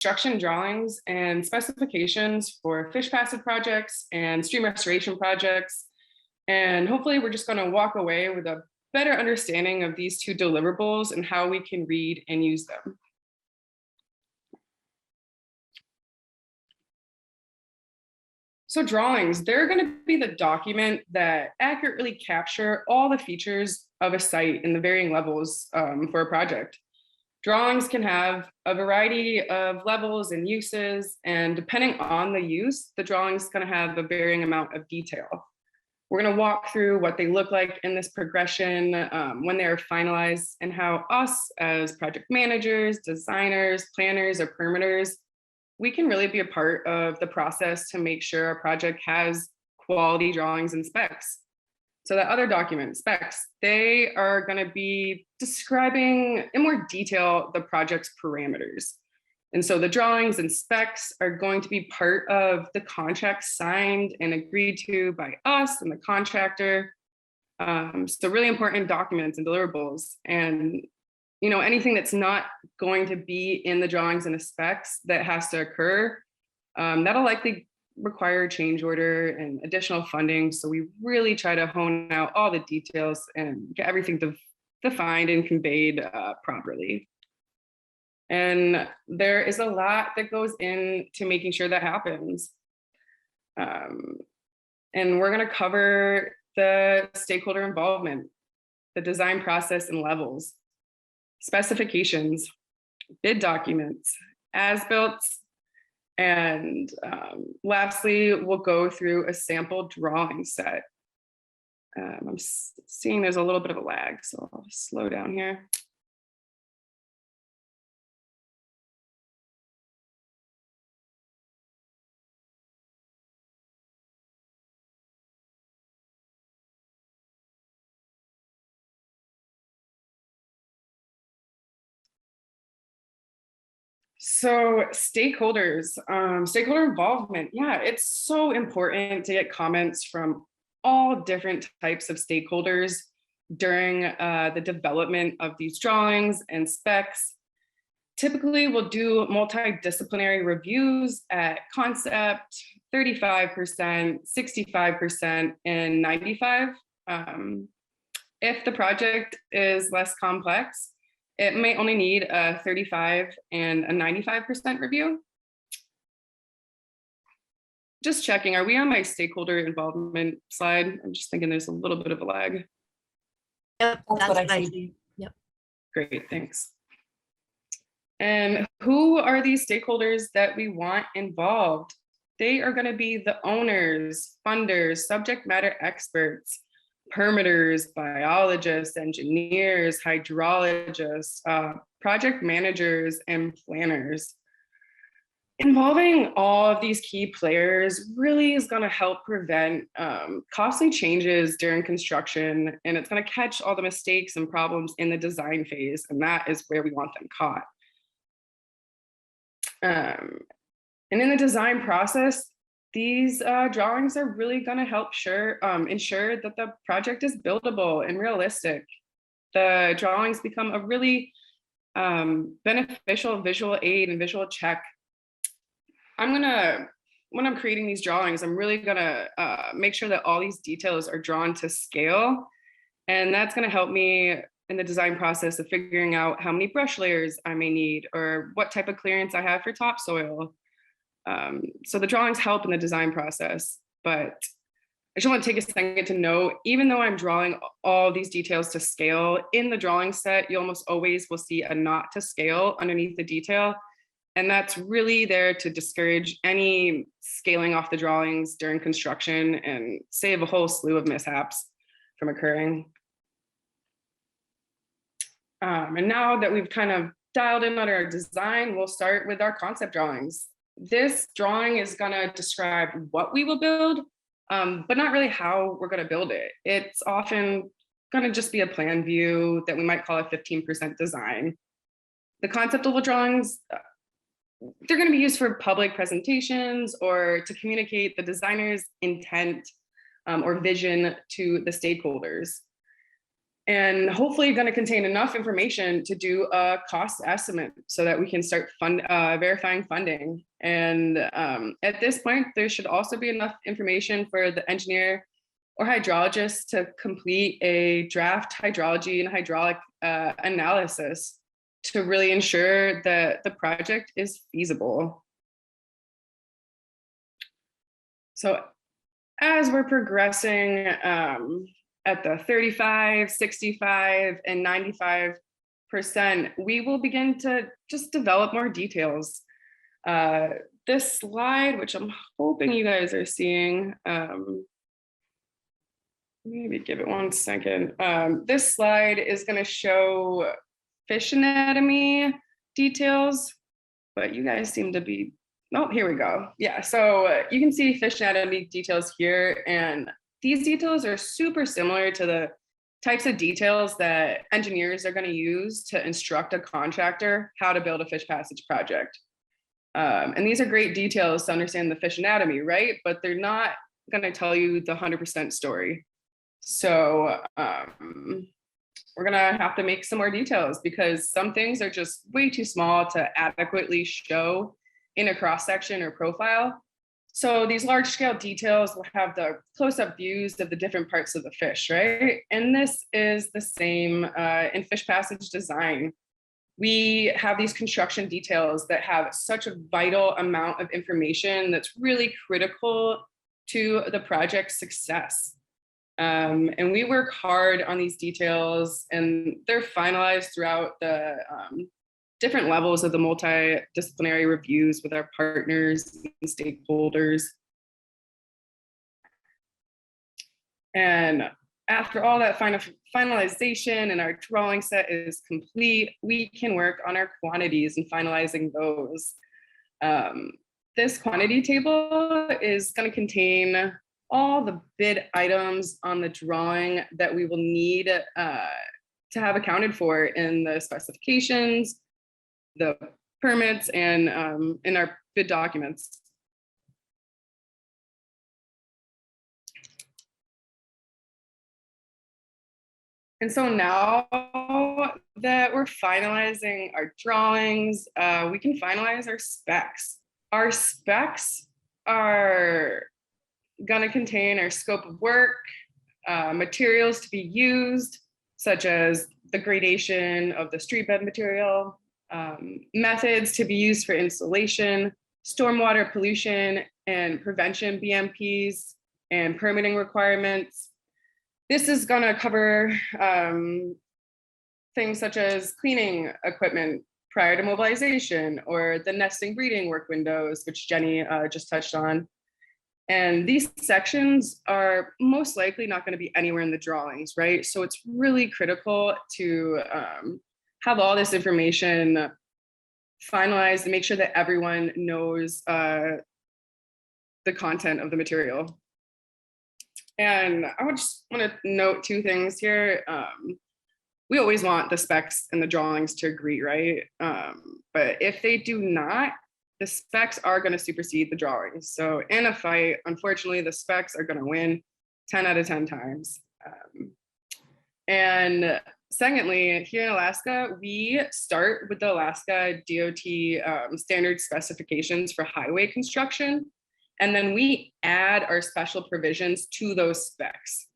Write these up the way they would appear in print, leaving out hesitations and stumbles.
construction drawings and specifications for fish passage projects and stream restoration projects. And hopefully we're just going to walk away with a better understanding of these two deliverables and how we can read and use them. So drawings, they're going to be the document that accurately capture all the features of a site in the varying levels for a project. Drawings can have a variety of levels and uses, and depending on the use, the drawing is going to have a varying amount of detail. We're going to walk through what they look like in this progression when they are finalized, and how us as project managers, designers, planners, or permitters, we can really be a part of the process to make sure our project has quality drawings and specs. So that other document, specs, they are going to be describing in more detail the project's parameters. And so the drawings and specs are going to be part of the contract signed and agreed to by us and the contractor. So really important documents and deliverables. And anything that's not going to be in the drawings and the specs that has to occur, that'll likely require a change order and additional funding. So we really try to hone out all the details and get everything defined and conveyed properly. And there is a lot that goes into making sure that happens. And we're going to cover the stakeholder involvement, the design process and levels, specifications, bid documents, as-built, and lastly, we'll go through a sample drawing set. I'm seeing there's a little bit of a lag, so I'll slow down here. So stakeholders, stakeholder involvement. Yeah, it's so important to get comments from all different types of stakeholders during the development of these drawings and specs. Typically, we'll do multidisciplinary reviews at concept, 35%, 65%, and 95%. If the project is less complex, it may only need a 35 and a 95% review. Just checking, are we on my stakeholder involvement slide? I'm just thinking there's a little bit of a lag. Yep, that's what I see. Yep. Great, thanks. And who are these stakeholders that we want involved? They are going to be the owners, funders, subject matter experts, permitters, biologists, engineers, hydrologists, project managers, and planners. Involving all of these key players really is going to help prevent costly changes during construction, and it's going to catch all the mistakes and problems in the design phase, and that is where we want them caught. And in the design process, these drawings are really going to help ensure that the project is buildable and realistic. The drawings become a really beneficial visual aid and visual check. when I'm creating these drawings, I'm really gonna make sure that all these details are drawn to scale. And that's gonna help me in the design process of figuring out how many brush layers I may need or what type of clearance I have for topsoil. So the drawings help in the design process, but I just want to take a second to note, even though I'm drawing all these details to scale, in the drawing set, you almost always will see a not to scale underneath the detail. And that's really there to discourage any scaling off the drawings during construction and save a whole slew of mishaps from occurring. And now that we've kind of dialed in on our design, we'll start with our concept drawings. This drawing is going to describe what we will build, but not really how we're going to build it. It's often going to just be a plan view that we might call a 15% design. The concept level drawings, they're going to be used for public presentations or to communicate the designer's intent or vision to the stakeholders. and hopefully going to contain enough information to do a cost estimate so that we can start verifying funding. And at this point, there should also be enough information for the engineer or hydrologist to complete a draft hydrology and hydraulic analysis to really ensure that the project is feasible. So as we're progressing at the 35, 65, and 95%, we will begin to just develop more details. This slide, which I'm hoping you guys are seeing, maybe give it 1 second. This slide is going to show fish anatomy details, but you guys seem to be, oh, here we go. Yeah, so you can see fish anatomy details here, and these details are super similar to the types of details that engineers are going to use to instruct a contractor how to build a fish passage project. And these are great details to understand the fish anatomy, right? But they're not going to tell you the 100% story. So we're going to have to make some more details because some things are just way too small to adequately show in a cross section or profile. So these large scale details will have the close-up views of the different parts of the fish, right? And this is the same in fish passage design. We have these construction details that have such a vital amount of information that's really critical to the project's success. And we work hard on these details, and they're finalized throughout the different levels of the multidisciplinary reviews with our partners and stakeholders. And after all that finalization and our drawing set is complete, we can work on our quantities and finalizing those. This quantity table is going to contain all the bid items on the drawing that we will need to have accounted for in the specifications, the permits, and in our bid documents. And so now that we're finalizing our drawings, we can finalize our specs. Our specs are going to contain our scope of work, materials to be used, such as the gradation of the street bed material, methods to be used for installation, stormwater pollution and prevention BMPs, and permitting requirements. This is going to cover things such as cleaning equipment prior to mobilization, or the nesting breeding work windows, which Jenny just touched on. And these sections are most likely not going to be anywhere in the drawings, right? So it's really critical to have all this information finalized and make sure that everyone knows the content of the material. And I just want to note 2 things here. We always want the specs and the drawings to agree, right? But if they do not, the specs are going to supersede the drawings. So in a fight, unfortunately, the specs are going to win 10 out of 10 times. And secondly, here in Alaska, we start with the Alaska DOT standard specifications for highway construction. And then we add our special provisions to those specs.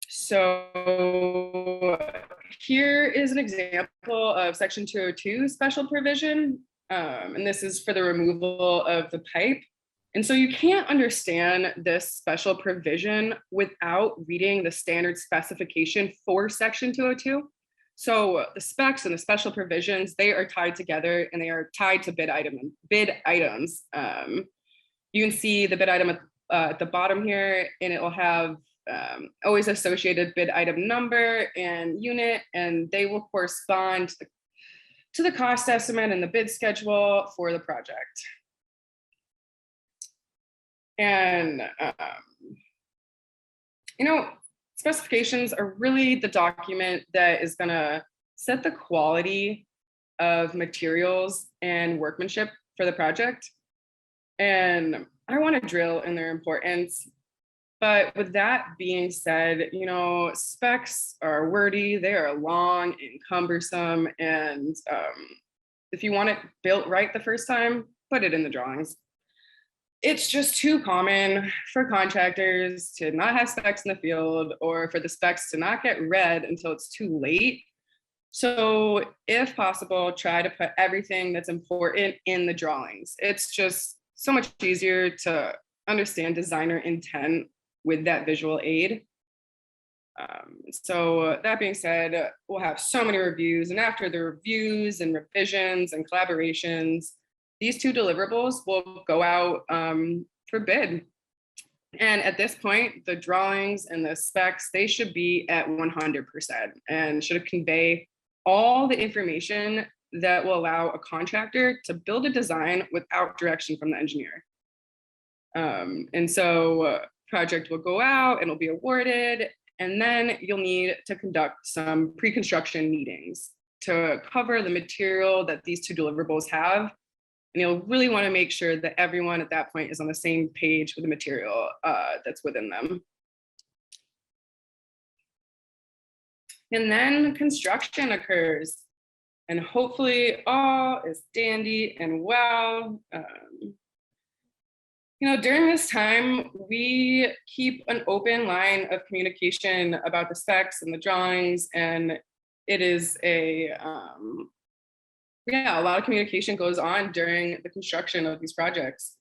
So here is an example of Section 202 special provision. And this is for the removal of the pipe. And so you can't understand this special provision without reading the standard specification for Section 202. So the specs and the special provisions, they are tied together, and they are tied to bid items. You can see the bid item at the bottom here, and it will have always associated bid item number and unit, and they will correspond to the cost estimate and the bid schedule for the project. And, specifications are really the document that is going to set the quality of materials and workmanship for the project. And I want to drill in their importance. But with that being said, you know, specs are wordy, they are long and cumbersome, and if you want it built right the first time, put it in the drawings. It's just too common for contractors to not have specs in the field, or for the specs to not get read until it's too late. So if possible, try to put everything that's important in the drawings. It's just so much easier to understand designer intent with that visual aid. So that being said, we'll have so many reviews, and after the reviews and revisions and collaborations, these 2 deliverables will go out for bid. And at this point, the drawings and the specs, they should be at 100% and should convey all the information that will allow a contractor to build a design without direction from the engineer. And so project will go out and it'll be awarded, and then you'll need to conduct some pre-construction meetings to cover the material that these 2 deliverables have. And you'll really want to make sure that everyone at that point is on the same page with the material that's within them. And then construction occurs, and hopefully all is dandy and well. You know, during this time, we keep an open line of communication about the specs and the drawings, and it is a lot of communication goes on during the construction of these projects.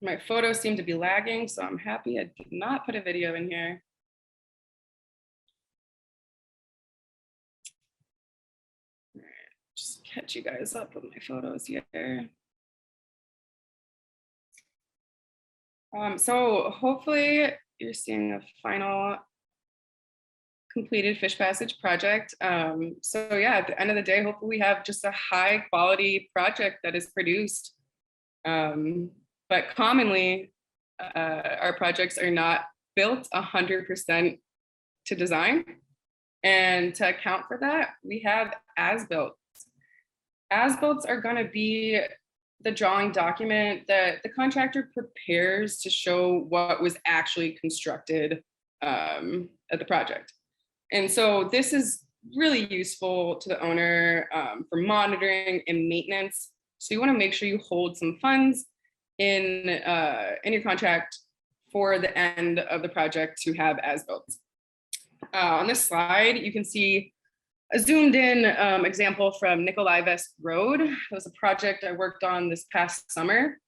My photos seem to be lagging, so I'm happy I did not put a video in here. Just catch you guys up with my photos here. So hopefully you're seeing a final completed fish passage project. So yeah, at the end of the day, hopefully we have just a high quality project that is produced. But commonly, our projects are not built 100% to design. And to account for that, we have as-built. As-builts are going to be the drawing document that the contractor prepares to show what was actually constructed at the project. And so this is really useful to the owner for monitoring and maintenance. So you want to make sure you hold some funds in your contract for the end of the project to have as-built. On this slide, you can see a zoomed in example from Nikolai Vest Road. It was a project I worked on this past summer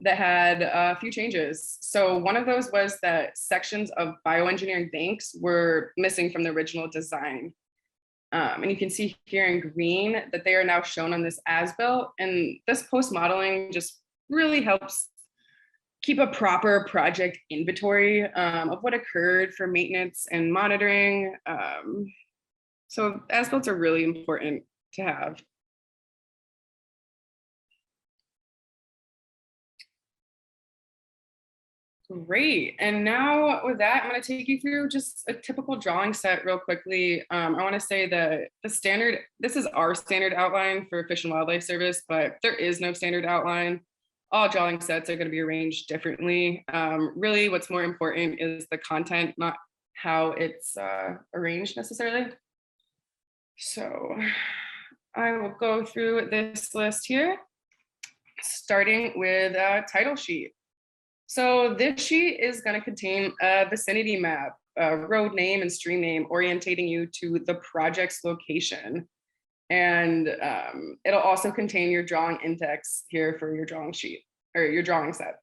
that had a few changes. So one of those was that sections of bioengineering banks were missing from the original design. And you can see here in green that they are now shown on this as-built. And this post-modeling just really helps keep a proper project inventory of what occurred for maintenance and monitoring. So as-builts are really important to have. Great, and now with that, I'm going to take you through just a typical drawing set real quickly. I want to say that this is our standard outline for Fish and Wildlife Service, but there is no standard outline. All drawing sets are going to be arranged differently. Really, what's more important is the content, not how it's arranged necessarily. So I will go through this list here, starting with a title sheet. So this sheet is going to contain a vicinity map, a road name and stream name, orientating you to the project's location. And it'll also contain your drawing index here for your drawing sheet or your drawing set.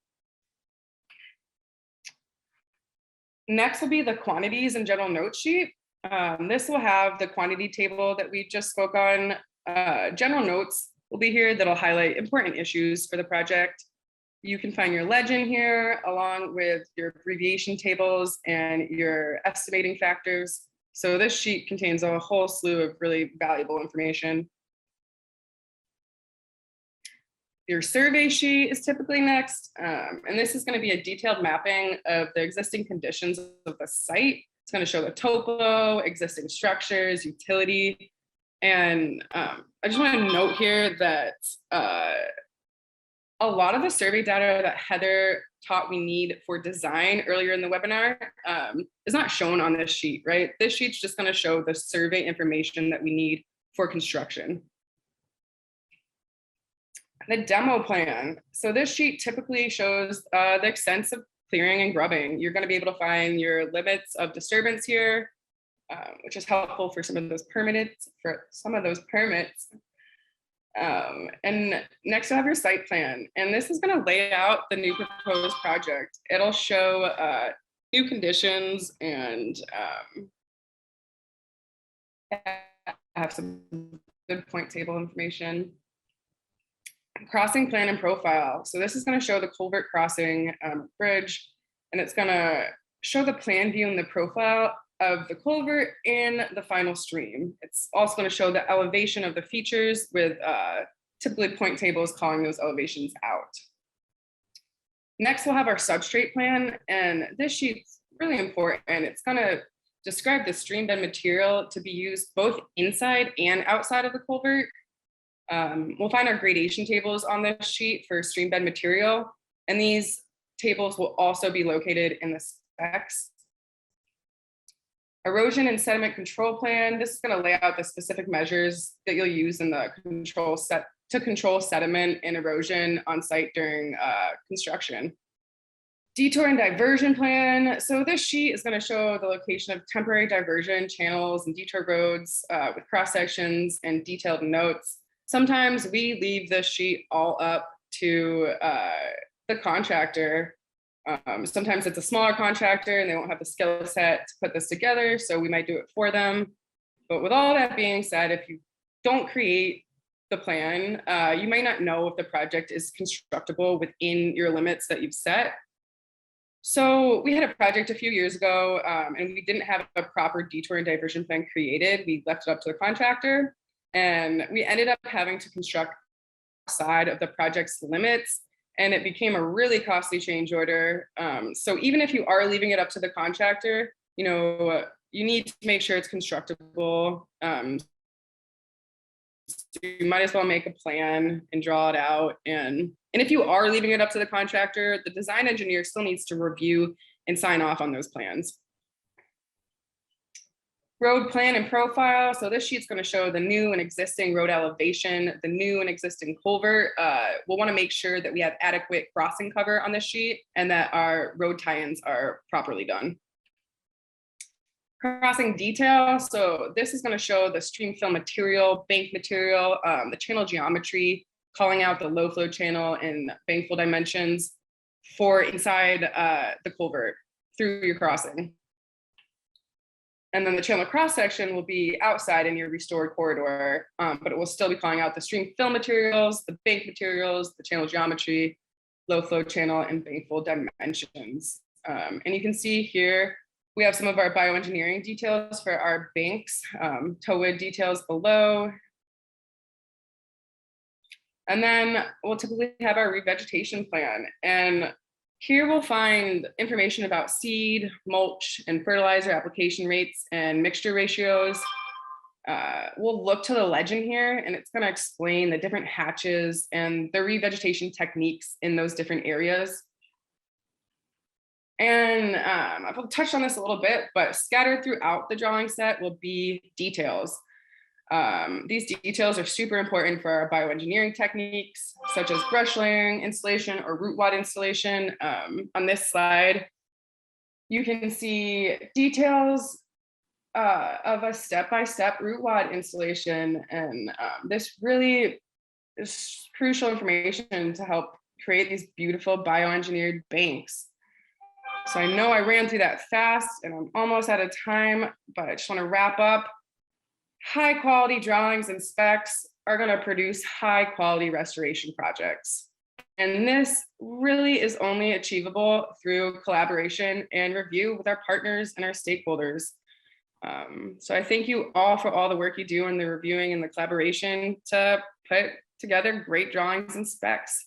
Next will be the quantities and general notes sheet. This will have the quantity table that we just spoke on. General notes will be here that'll highlight important issues for the project. You can find your legend here along with your abbreviation tables and your estimating factors. So this sheet contains a whole slew of really valuable information. Your survey sheet is typically next, and this is going to be a detailed mapping of the existing conditions of the site. It's going to show the topo, existing structures, utility, and I just want to note here that a lot of the survey data that Heather taught we need for design earlier in the webinar is not shown on this sheet, right? This sheet's just going to show the survey information that we need for construction. The demo plan. So this sheet typically shows the extent of clearing and grubbing. You're going to be able to find your limits of disturbance here, which is helpful for some of those permits. And next you'll have your site plan. And this is going to lay out the new proposed project. It'll show new conditions and have some good point table information. Crossing plan and profile. So this is going to show the culvert crossing bridge, and it's going to show the plan view and the profile of the culvert and the final stream. It's also going to show the elevation of the features with typically point tables calling those elevations out. Next, we'll have our substrate plan, and this sheet's really important. It's going to describe the stream bed material to be used both inside and outside of the culvert. We'll find our gradation tables on this sheet for stream bed material, and these tables will also be located in the specs. Erosion and sediment control plan. This is going to lay out the specific measures that you'll use in the control set to control sediment and erosion on site during construction. Detour and diversion plan. So this sheet is going to show the location of temporary diversion channels and detour roads with cross sections and detailed notes. Sometimes we leave this sheet all up to the contractor. Sometimes it's a smaller contractor and they won't have the skill set to put this together, so we might do it for them. But with all that being said, if you don't create the plan, you might not know if the project is constructible within your limits that you've set. So we had a project a few years ago and we didn't have a proper detour and diversion plan created. We left it up to the contractor, and we ended up having to construct outside of the project's limits, and it became a really costly change order. So even if you are leaving it up to the contractor, you know, you need to make sure it's constructible. So you might as well make a plan and draw it out. And if you are leaving it up to the contractor, the design engineer still needs to review and sign off on those plans. Road plan and profile. So this sheet's going to show the new and existing road elevation, the new and existing culvert. We'll want to make sure that we have adequate crossing cover on this sheet and that our road tie-ins are properly done. Crossing detail. So this is going to show the stream fill material, bank material, the channel geometry, calling out the low flow channel and bank fill dimensions for inside the culvert through your crossing. And then the channel cross section will be outside in your restored corridor, but it will still be calling out the stream fill materials, the bank materials, the channel geometry, low flow channel, and bank fill dimensions. And you can see here, we have some of our bioengineering details for our banks, towwood details below. And then we'll typically have our revegetation plan. And here we'll find information about seed, mulch, and fertilizer application rates and mixture ratios. We'll look to the legend here, and it's going to explain the different hatches and the revegetation techniques in those different areas. And I've touched on this a little bit, but scattered throughout the drawing set will be details. These details are super important for our bioengineering techniques, such as brush layering installation or root wad installation. On this slide, you can see details of a step-by-step root wad installation. And this really is crucial information to help create these beautiful bioengineered banks. So I know I ran through that fast and I'm almost out of time, but I just want to wrap up. High quality drawings and specs are going to produce high quality restoration projects. And this really is only achievable through collaboration and review with our partners and our stakeholders. So I thank you all for all the work you do in the reviewing and the collaboration to put together great drawings and specs.